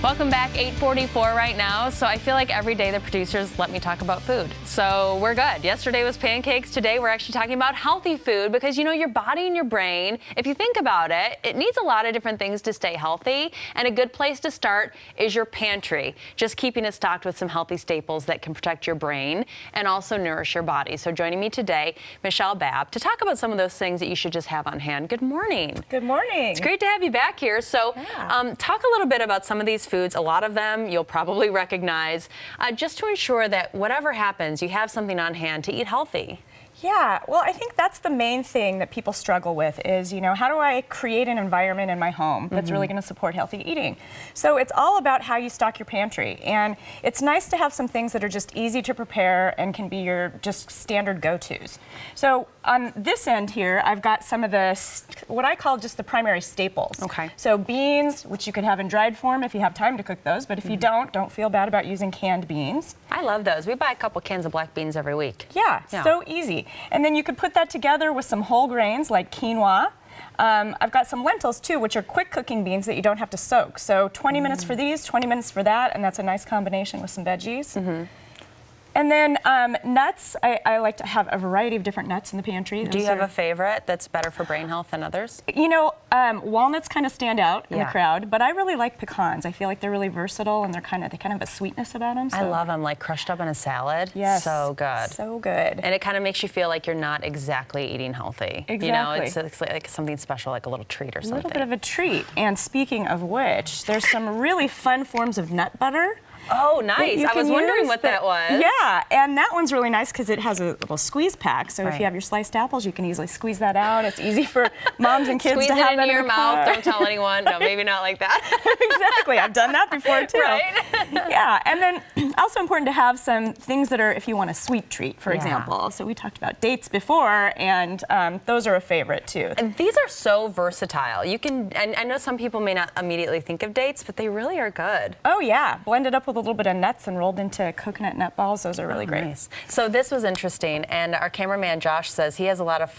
Welcome back, 8:44 right now. So I feel like every day the producers let me talk about food. So we're good. Yesterday was pancakes. Today we're actually talking about healthy food because you know your body and your brain, if you think about it, it needs a lot of different things to stay healthy. And a good place to start is your pantry. Just keeping it stocked with some healthy staples that can protect your brain and also nourish your body. So joining me today, Michelle Babb, to talk about some of those things that you should just have on hand. Good morning. Good morning. It's great to have you back here. So talk a little bit about some of these foods. A lot of them you'll probably recognize, just to ensure that whatever happens, you have something on hand to eat healthy. Yeah, well, I think that's the main thing that people struggle with is, you know, how do I create an environment in my home that's really going to support healthy eating? So it's all about how you stock your pantry. And it's nice to have some things that are just easy to prepare and can be your just standard go-tos. So on this end here, I've got some of the, what I call just the primary staples. Okay. So beans, which you could have in dried form if you have time to cook those, but if you don't feel bad about using canned beans. I love those. We buy a couple cans of black beans every week. Yeah, so easy. And then you could put that together with some whole grains like quinoa. I've got some lentils too, which are quick cooking beans that you don't have to soak. So 20 minutes for these, 20 minutes for that, and that's a nice combination with some veggies. And then nuts, I like to have a variety of different nuts in the pantry. Do you have a favorite that's better for brain health than others? You know, walnuts kind of stand out in the crowd, but I really like pecans. I feel like they're really versatile and they kind of have a sweetness about them. So. I love them, like crushed up in a salad. Yes. So good. So good. And it kind of makes you feel like you're not exactly eating healthy. Exactly. You know, it's like something special, like a little treat or something. A little bit of a treat. And speaking of which, there's some really fun forms of nut butter. Oh, nice. I was wondering what that was. Yeah, and that one's really nice because it has a little squeeze pack. So if you have your sliced apples, you can easily squeeze that out. It's easy for moms and kids to have that in your mouth. Don't tell anyone. No, maybe not like that. Exactly. I've done that before, too. Right? Yeah, and then also important to have some things that are, if you want a sweet treat, for example. So we talked about dates before, and those are a favorite, too. And these are so versatile. You can, and I know some people may not immediately think of dates, but they really are good. Oh, yeah. Blended up with a little bit of nuts and rolled into coconut nut balls. Those are really great. Nice. So this was interesting, and our cameraman Josh says he has a lot of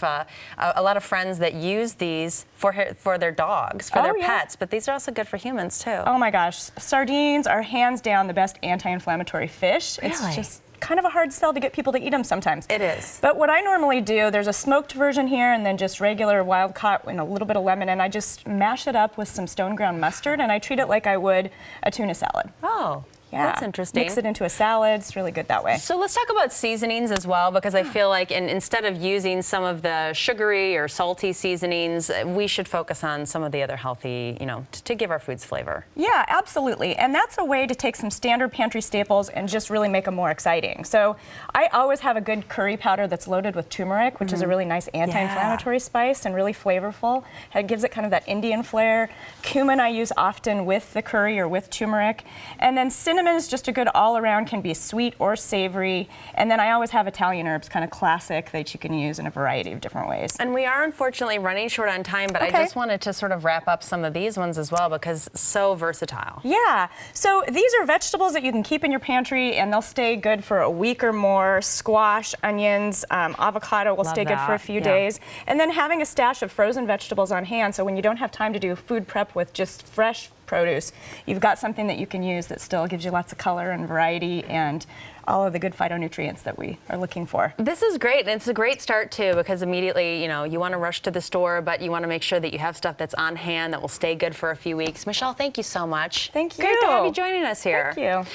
friends that use these for their dogs, for their pets, but these are also good for humans too. Oh my gosh, sardines are hands down the best anti-inflammatory fish. Really? It's just kind of a hard sell to get people to eat them sometimes. It is. But what I normally do, there's a smoked version here and then just regular wild caught and a little bit of lemon, and I just mash it up with some stone ground mustard and I treat it like I would a tuna salad. Oh. Yeah. That's interesting. Mix it into a salad. It's really good that way. So let's talk about seasonings as well, because I feel like instead of using some of the sugary or salty seasonings, we should focus on some of the other healthy, you know, to give our foods flavor. Yeah, absolutely. And that's a way to take some standard pantry staples and just really make them more exciting. So I always have a good curry powder that's loaded with turmeric, which is a really nice anti-inflammatory spice and really flavorful. It gives it kind of that Indian flair. Cumin I use often with the curry or with turmeric. And then cinnamon is just a good all-around, can be sweet or savory. And then I always have Italian herbs, kind of classic, that you can use in a variety of different ways. And we are unfortunately running short on time, but I just wanted to sort of wrap up some of these ones as well because so versatile. Yeah, so these are vegetables that you can keep in your pantry and they'll stay good for a week or more. Squash, onions, avocado will stay good for a few days. And then having a stash of frozen vegetables on hand, so when you don't have time to do food prep with just fresh produce, you've got something that you can use that still gives you lots of color and variety and all of the good phytonutrients that we are looking for. This is great, and it's a great start too because immediately, you know, you want to rush to the store, but you want to make sure that you have stuff that's on hand that will stay good for a few weeks. Michelle, thank you so much. Thank you. Great to have you joining us here. Thank you.